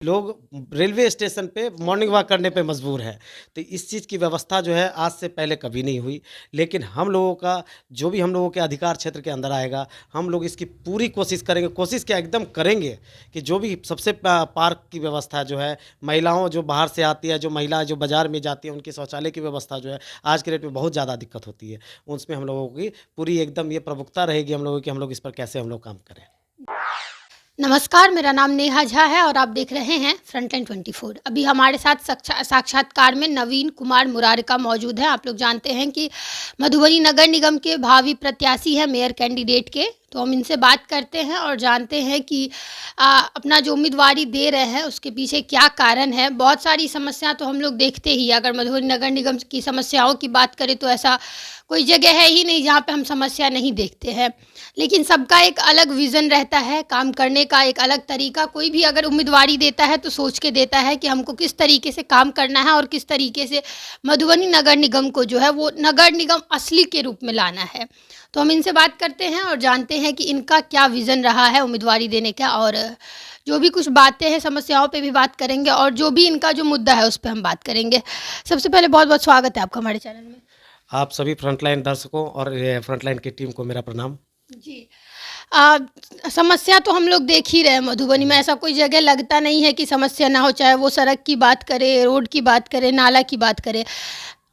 लोग railway station पे morning walk करने पे मजबूर है। तो इस चीज़ की व्यवस्था जो है आज से पहले कभी नहीं हुई। लेकिन हम लोगों का जो भी हम लोगों के अधिकार क्षेत्र के अंदर आएगा, हम लोग इसकी पूरी कोशिश करेंगे, कोशिश क्या एकदम करेंगे कि जो भी सबसे पार्क की व्यवस्था जो है, महिलाओं जो बाहर से आती है, जो महिला जो बाज़ार में जाती है, उनकी शौचालय की व्यवस्था जो है, आज के डेट में बहुत ज़्यादा दिक्कत होती है। उसमें हम लोगों की पूरी एकदम ये प्रमुखता रहेगी हम लोगों की, हम लोग इस पर कैसे हम लोग काम करें। नमस्कार, मेरा नाम नेहा झा है और आप देख रहे हैं फ्रंटलाइन 24। अभी हमारे साथ साक्षात्कार में नवीन कुमार मुरारका मौजूद हैं। आप लोग जानते हैं कि मधुबनी नगर निगम के भावी प्रत्याशी हैं मेयर कैंडिडेट के। तो हम इनसे बात करते हैं और जानते हैं कि अपना जो उम्मीदवारी दे रहे हैं उसके पीछे क्या कारण है। बहुत सारी समस्या तो हम लोग देखते ही, अगर मधुबनी नगर निगम की समस्याओं की बात करें तो ऐसा कोई जगह है ही नहीं जहाँ पे हम समस्या नहीं देखते हैं। लेकिन सबका एक अलग विज़न रहता है, काम करने का एक अलग तरीका। कोई भी अगर उम्मीदवारी देता है तो सोच के देता है कि हमको किस तरीके से काम करना है और किस तरीके से मधुबनी नगर निगम को जो है वो नगर निगम असली के रूप में लाना है। तो हम इनसे बात करते हैं और जानते हैं कि इनका क्या विज़न रहा है उम्मीदवारी देने का, और जो भी कुछ बातें हैं समस्याओं पे भी बात करेंगे और जो भी इनका जो मुद्दा है उस पर हम बात करेंगे। सबसे पहले बहुत बहुत स्वागत है आपका हमारे चैनल में। आप सभी फ्रंटलाइन दर्शकों और फ्रंटलाइन की टीम को मेरा प्रणाम। जी। आ, समस्या तो हम लोग देख ही रहे हैं मधुबनी में। ऐसा कोई जगह लगता नहीं है कि समस्या ना हो, चाहे वो सड़क की बात करें, रोड की बात करें, नाला की बात करें।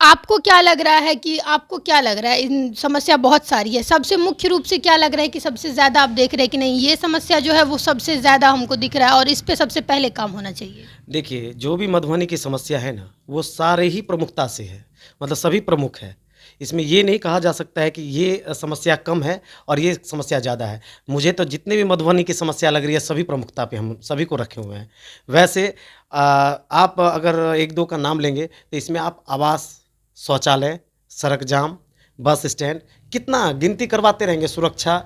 आपको क्या लग रहा है कि आपको क्या लग रहा है? इन समस्या बहुत सारी है, सबसे मुख्य रूप से क्या लग रहा है कि सबसे ज़्यादा आप देख रहे हैं कि नहीं ये समस्या जो है वो सबसे ज़्यादा हमको दिख रहा है और इस पे सबसे पहले काम होना चाहिए? देखिए, जो भी मधुबनी की समस्या है ना, वो सारे ही प्रमुखता से है, मतलब सभी प्रमुख है। इसमें ये नहीं कहा जा सकता है कि ये समस्या कम है और ये समस्या ज़्यादा है। मुझे तो जितने भी मधुबनी की समस्या लग रही है, सभी प्रमुखता पे हम सभी को रखे हुए हैं। वैसे आप अगर 1-2 का नाम लेंगे, तो इसमें आप आवास, शौचालय, सड़क जाम, बस स्टैंड, कितना गिनती करवाते रहेंगे, सुरक्षा,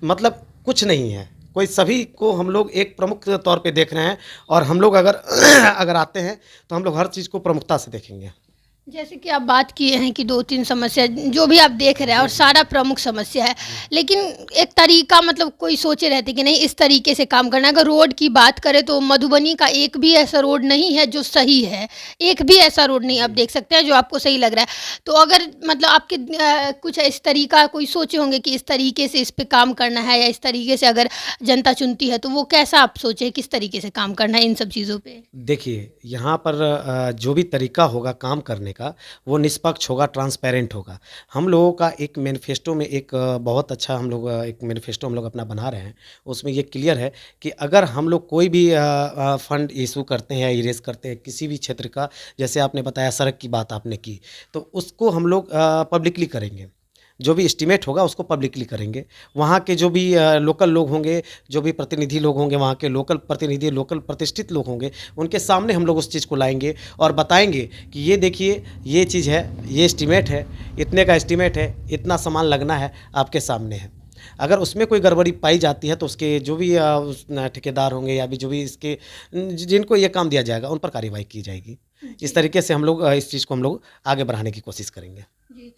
मतलब कुछ नहीं है। कोई सभी को हम लोग एक प्रमुख तौर पे देख रहे हैं और हम लोग अगर अगर आते हैं, तो हम लोग हर चीज़ को प्रमुखता से देखेंगे। जैसे कि आप बात किए हैं कि 2-3 समस्या जो भी आप देख रहे हैं और सारा प्रमुख समस्या है, लेकिन एक तरीका, मतलब कोई सोचे रहते कि नहीं इस तरीके से काम करना है। अगर रोड की बात करें तो मधुबनी का एक भी ऐसा रोड नहीं है जो सही है, एक भी ऐसा रोड नहीं आप देख सकते हैं जो आपको सही लग रहा है। तो अगर मतलब आपके कुछ इस तरीका कोई सोचे होंगे कि इस तरीके से इस पे काम करना है, या इस तरीके से अगर जनता चुनती है तो वो कैसा आप सोचे किस तरीके से काम करना है इन सब चीज़ों पे? देखिए, यहाँ पर जो भी तरीका होगा काम करने का, वो निष्पक्ष होगा, ट्रांसपेरेंट होगा। हम लोगों का एक मैनिफेस्टो में एक बहुत अच्छा हम लोग एक मैनिफेस्टो हम लोग अपना बना रहे हैं। उसमें ये क्लियर है कि अगर हम लोग कोई भी फंड इश्यू करते हैं या इरेज़ करते हैं किसी भी क्षेत्र का, जैसे आपने बताया सड़क की बात आपने की, तो उसको हम लोग पब्लिकली करेंगे। जो भी एस्टीमेट होगा उसको पब्लिकली करेंगे। वहाँ के जो भी लोकल लोग होंगे, जो भी प्रतिनिधि लोग होंगे, वहाँ के लोकल प्रतिनिधि, लोकल प्रतिष्ठित लोग होंगे, उनके सामने हम लोग उस चीज़ को लाएँगे और बताएँगे कि ये देखिए, ये चीज़ है, ये एस्टीमेट है, इतने का एस्टीमेट है, इतना सामान लगना है, आपके सामने है। अगर उसमें कोई गड़बड़ी पाई जाती है तो उसके जो भी उस ठेकेदार होंगे या भी जो भी इसके जिनको ये काम दिया जाएगा, उन पर कार्रवाई की जाएगी। इस तरीके से हम लोग इस चीज़ को हम लोग आगे बढ़ाने की कोशिश करेंगे। जी।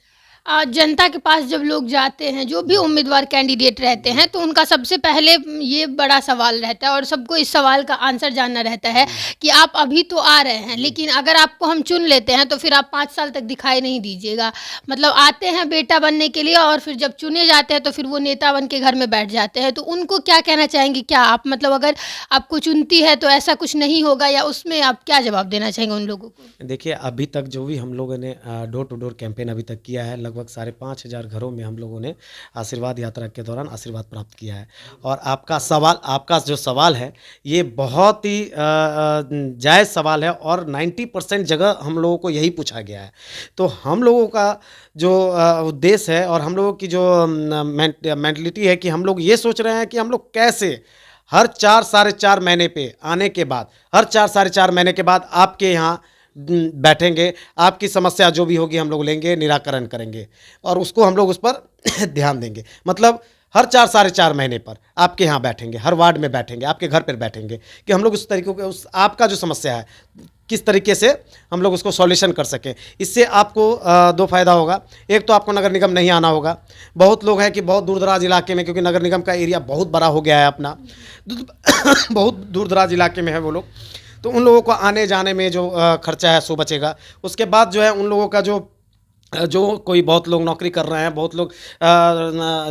जनता के पास जब लोग जाते हैं, जो भी उम्मीदवार कैंडिडेट रहते हैं, तो उनका सबसे पहले ये बड़ा सवाल रहता है और सबको इस सवाल का आंसर जानना रहता है कि आप अभी तो आ रहे हैं, लेकिन अगर आपको हम चुन लेते हैं तो फिर आप 5 साल तक दिखाई नहीं दीजिएगा। मतलब आते हैं बेटा बनने के लिए और फिर जब चुने जाते हैं तो फिर वो नेता बन के घर में बैठ जाते हैं। तो उनको क्या कहना चाहेंगे? क्या आप मतलब अगर आपको चुनती है तो ऐसा कुछ नहीं होगा, या उसमें आप क्या जवाब देना चाहेंगे उन लोगों को? देखिए, अभी तक जो भी हम लोगों ने डोर टू डोर कैंपेन अभी तक किया है, लगभग 5,500 घरों में हम लोगों ने आशीर्वाद यात्रा के दौरान आशीर्वाद प्राप्त किया है। और आपका जो सवाल है, ये बहुत ही जायज़ सवाल है और 90% जगह हम लोगों को यही पूछा गया है। तो हम लोगों का जो उद्देश्य है और हम लोगों की जो मेंटलिटी है कि हम लोग ये सोच रहे हैं कि हम लोग कैसे हर 4 साढ़े 4 महीने पे आने के बाद, हर 4 साढ़े 4 महीने के बाद आपके यहाँ बैठेंगे, आपकी समस्या जो भी होगी हम लोग लेंगे, निराकरण करेंगे और उसको हम लोग उस पर ध्यान देंगे। मतलब हर 4 साढ़े 4 महीने पर आपके यहाँ बैठेंगे, हर वार्ड में बैठेंगे, आपके घर पर बैठेंगे कि हम लोग उस तरीके के उस आपका जो समस्या है, किस तरीके से हम लोग उसको सॉल्यूशन कर सकें। इससे आपको 2 फ़ायदा होगा। एक तो आपको नगर निगम नहीं आना होगा। बहुत लोग हैं कि बहुत दूर-दराज इलाके में, क्योंकि नगर निगम का एरिया बहुत बड़ा हो गया है अपना, बहुत दूर-दराज इलाके में है वो लोग। तो उन लोगों को आने जाने में जो खर्चा है सो बचेगा। उसके बाद जो है उन लोगों का जो कोई बहुत लोग नौकरी कर रहे हैं, बहुत लोग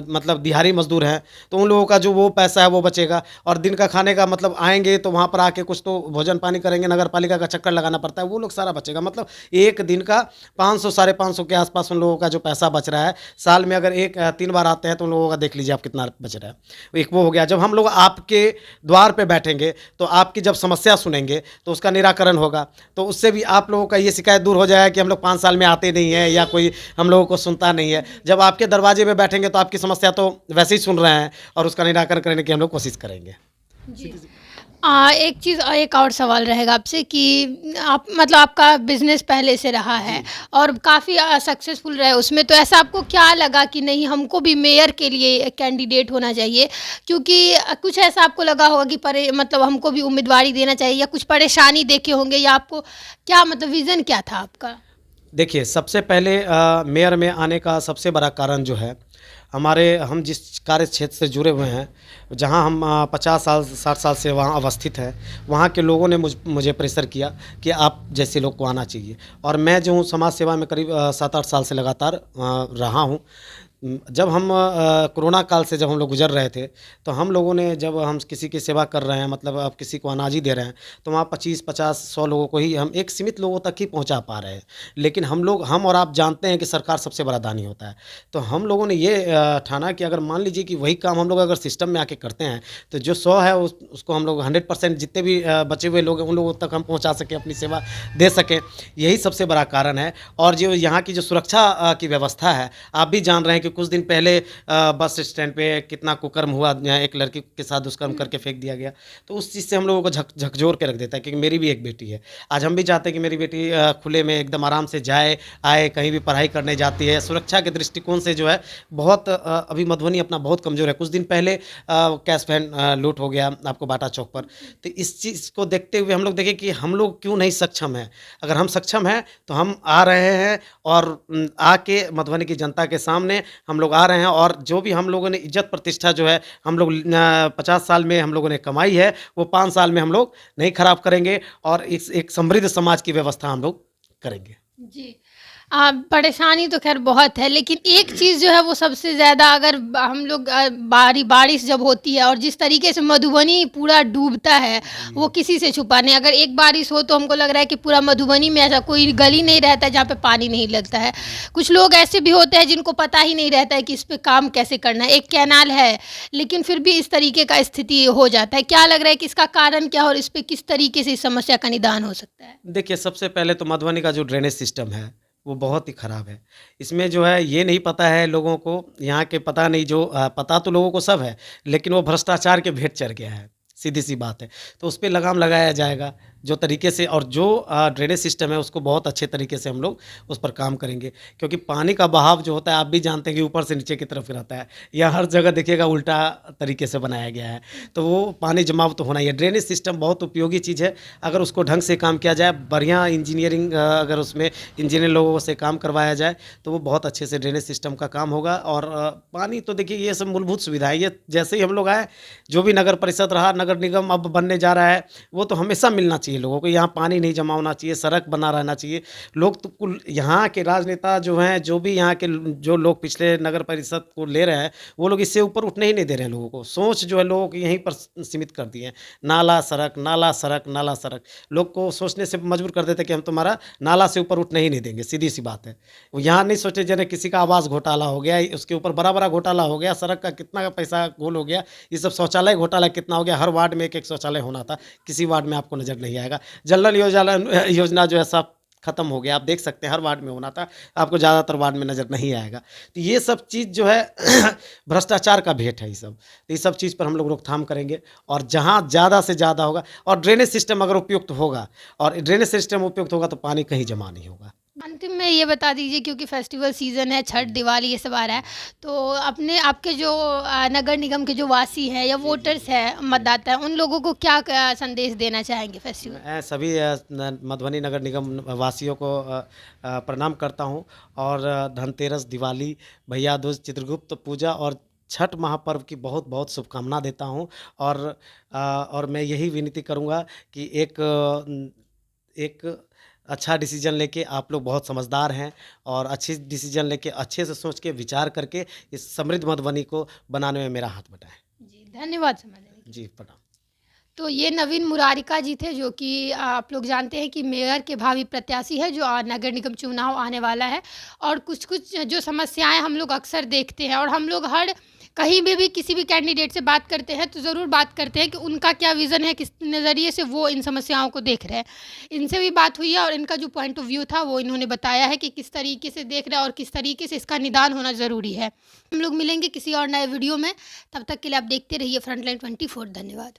मतलब दिहाड़ी मजदूर हैं, तो उन लोगों का जो वो पैसा है वो बचेगा। और दिन का खाने का मतलब आएंगे तो वहाँ पर आके कुछ तो भोजन पानी करेंगे, नगर पालिका का चक्कर लगाना पड़ता है, वो लोग सारा बचेगा। मतलब एक दिन का 500 साढ़े 500 के आसपास उन लोगों का जो पैसा बच रहा है। साल में अगर 3 बार आते हैं तो उन लोगों का देख लीजिए आप कितना बच रहा है। एक वो हो गया। जब हम लोग आपके द्वार पे बैठेंगे तो आपकी जब समस्या सुनेंगे तो उसका निराकरण होगा, तो उससे भी आप लोगों का ये शिकायत दूर हो जाएगा कि हम लोग 5 साल में आते नहीं हैं या कोई हम लोगों को सुनता नहीं है। जब आपके दरवाजे पे बैठेंगे तो आपकी समस्या तो वैसे ही सुन रहे हैं और उसका निराकरण करने की हम लोग कोशिश करेंगे। जी। एक चीज़ एक और सवाल रहेगा आपसे कि आप मतलब आपका बिजनेस पहले से रहा है और काफ़ी सक्सेसफुल रहे उसमें, तो ऐसा आपको क्या लगा कि नहीं हमको भी मेयर के लिए कैंडिडेट होना चाहिए? क्योंकि कुछ ऐसा आपको लगा होगा कि मतलब हमको भी उम्मीदवारी देना चाहिए, या कुछ परेशानी देखे होंगे, या आपको क्या मतलब विज़न क्या था आपका? देखिए, सबसे पहले मेयर में आने का सबसे बड़ा कारण जो है, हम जिस कार्य क्षेत्र से जुड़े हुए हैं, जहां हम 50 साल 60 साल से वहां अवस्थित हैं, वहां के लोगों ने मुझे प्रेशर किया कि आप जैसे लोग को आना चाहिए। और मैं जो हूँ समाज सेवा में करीब 7-8 साल से लगातार रहा हूँ। जब हम कोरोना काल से जब हम लोग गुजर रहे थे, तो हम लोगों ने जब हम किसी की सेवा कर रहे हैं, मतलब आप किसी को अनाज ही दे रहे हैं, तो वहाँ 25-50-100 लोगों को ही हम एक सीमित लोगों तक ही पहुँचा पा रहे हैं। लेकिन हम और आप जानते हैं कि सरकार सबसे बड़ा दानी होता है। तो हम लोगों ने ये ठाना कि अगर मान लीजिए कि वही काम हम लोग अगर सिस्टम में आके करते हैं, तो जो 100 है उसको हम लोग 100% जितने भी बचे हुए लोग हैं उन लोगों तक हम पहुँचा सकें, अपनी सेवा दे सकें। यही सबसे बड़ा कारण है। और जो यहाँ की जो सुरक्षा की व्यवस्था है, आप भी जान रहे हैं कि कुछ दिन पहले बस स्टैंड पे कितना कुकर्म हुआ, जहाँ एक लड़की के साथ दुष्कर्म करके फेंक दिया गया। तो उस चीज़ से हम लोगों को झकझोर के रख देता है, क्योंकि मेरी भी एक बेटी है। आज हम भी चाहते हैं कि मेरी बेटी खुले में एकदम आराम से जाए आए, कहीं भी पढ़ाई करने जाती है। सुरक्षा के दृष्टिकोण से जो है बहुत अभी मधुबनी अपना बहुत कमज़ोर है। कुछ दिन पहले कैश वैन लूट हो गया आपको बाटा चौक पर। तो इस चीज़ को देखते हुए हम लोग देखें कि हम लोग क्यों नहीं सक्षम हैं। अगर हम सक्षम हैं तो हम आ रहे हैं और आके मधुबनी की जनता के सामने हम लोग आ रहे हैं, और जो भी हम लोगों ने इज्जत प्रतिष्ठा जो है हम लोग 50 साल में हम लोगों ने कमाई है, वो 5 साल में हम लोग नहीं खराब करेंगे, और एक समृद्ध समाज की व्यवस्था हम लोग करेंगे। जी। परेशानी तो ख़ैर बहुत है, लेकिन एक चीज़ जो है वो सबसे ज़्यादा, अगर हम लोग बारिश जब होती है और जिस तरीके से मधुबनी पूरा डूबता है, वो किसी से छुपा नहीं। अगर एक बारिश हो तो हमको लग रहा है कि पूरा मधुबनी में ऐसा कोई गली नहीं रहता है जहाँ पे पानी नहीं लगता है। कुछ लोग ऐसे भी होते हैं जिनको पता ही नहीं रहता है कि इस पे काम कैसे करना है। एक कैनाल है, लेकिन फिर भी इस तरीके का स्थिति हो जाता है। क्या लग रहा है कि इसका कारण क्या है और इस पे किस तरीके से इस समस्या का निदान हो सकता है? देखिए, सबसे पहले तो मधुबनी का जो ड्रेनेज सिस्टम है वो बहुत ही ख़राब है। इसमें जो है ये नहीं पता है लोगों को, यहाँ के पता नहीं, जो पता तो लोगों को सब है, लेकिन वो भ्रष्टाचार के भेंट चढ़ गया है, सीधी-सी बात है। तो उस पे लगाम लगाया जाएगा जो तरीके से, और जो ड्रेनेज सिस्टम है उसको बहुत अच्छे तरीके से हम लोग उस पर काम करेंगे। क्योंकि पानी का बहाव जो होता है आप भी जानते हैं कि ऊपर से नीचे की तरफ रहता है, या हर जगह देखिएगा उल्टा तरीके से बनाया गया है, तो वो पानी जमाव तो होना ही है। ड्रेनेज सिस्टम बहुत उपयोगी चीज़ है, अगर उसको ढंग से काम किया जाए, बढ़िया इंजीनियरिंग अगर उसमें इंजीनियर लोगों से काम करवाया जाए तो वो बहुत अच्छे से ड्रेनेज सिस्टम का काम होगा। और पानी तो देखिए ये सब मूलभूत सुविधा है, ये जैसे ही हम लोग आए, जो भी नगर परिषद रहा, नगर निगम अब बनने जा रहा है, वो तो हमेशा मिलना चाहिए लोगों को। यहाँ पानी नहीं जमा होना चाहिए, सड़क बना रहना चाहिए। लोग तो कुल यहाँ के राजनेता जो हैं, जो भी यहाँ के जो लोग पिछले नगर परिषद को ले रहे हैं, वो लोग इससे ऊपर उठने ही नहीं दे रहे हैं लोगों को। सोच जो है लोगों की यहीं पर सीमित कर दी है, नाला सड़क, नाला सड़क, नाला सड़क। लोग को सोचने से मजबूर कर देते कि हम तुम्हारा नाला से ऊपर उठने ही नहीं देंगे, सीधी सी बात है। वो यहाँ नहीं सोचे जैसे किसी का आवास घोटाला हो गया, उसके ऊपर बड़ा बड़ा घोटाला हो गया, सड़क का कितना पैसा गोल हो गया, ये सब शौचालय घोटाला कितना हो गया। हर वार्ड में एक एक शौचालय होना था, किसी वार्ड में आपको नज़र नहीं आएगा। जल नल योजना जो है सब खत्म हो गया, आप देख सकते हैं हर वार्ड में होना था, आपको ज़्यादातर वार्ड में नज़र नहीं आएगा। तो ये सब चीज़ जो है भ्रष्टाचार का भेंट है ये सब। तो ये सब चीज़ पर हम लोग रोकथाम करेंगे, और जहाँ ज़्यादा से ज़्यादा होगा, और ड्रेनेज सिस्टम अगर उपयुक्त होगा, और ड्रेनेज सिस्टम उपयुक्त होगा तो पानी कहीं जमा नहीं होगा। अंतिम में ये बता दीजिए, क्योंकि फेस्टिवल सीज़न है, छठ, दिवाली ये सब आ रहा है, तो अपने आपके जो नगर निगम के जो वासी हैं या वोटर्स हैं, मतदाता हैं, उन लोगों को क्या संदेश देना चाहेंगे फेस्टिवल? मैं सभी मधुबनी नगर निगम वासियों को प्रणाम करता हूं, और धनतेरस, दिवाली, भैया दूज, चित्रगुप्त पूजा और छठ महापर्व की बहुत बहुत शुभकामना देता हूँ। और मैं यही विनती करूँगा कि एक अच्छा डिसीजन लेके, आप लोग बहुत समझदार हैं और अच्छी डिसीजन लेके अच्छे से सोच के विचार करके इस समृद्ध मधुबनी को बनाने में मेरा हाथ बटाएं। जी, धन्यवाद समय देने के लिए। जी, प्रणाम। तो ये नवीन मुरारिका जी थे, जो कि आप लोग जानते हैं कि मेयर के भावी प्रत्याशी है, जो नगर निगम चुनाव आने वाला है। और कुछ-कुछ जो समस्याएँ हम लोग अक्सर देखते हैं, और हम लोग हर कहीं भी किसी भी कैंडिडेट से बात करते हैं तो ज़रूर बात करते हैं कि उनका क्या विज़न है, किस नज़रिए से वो इन समस्याओं को देख रहे हैं। इनसे भी बात हुई है और इनका जो पॉइंट ऑफ व्यू था वो इन्होंने बताया है कि किस तरीके से देख रहे हैं और किस तरीके से इसका निदान होना ज़रूरी है। हम लोग मिलेंगे किसी और नए वीडियो में, तब तक के लिए आप देखते रहिए फ्रंटलाइन 24। धन्यवाद।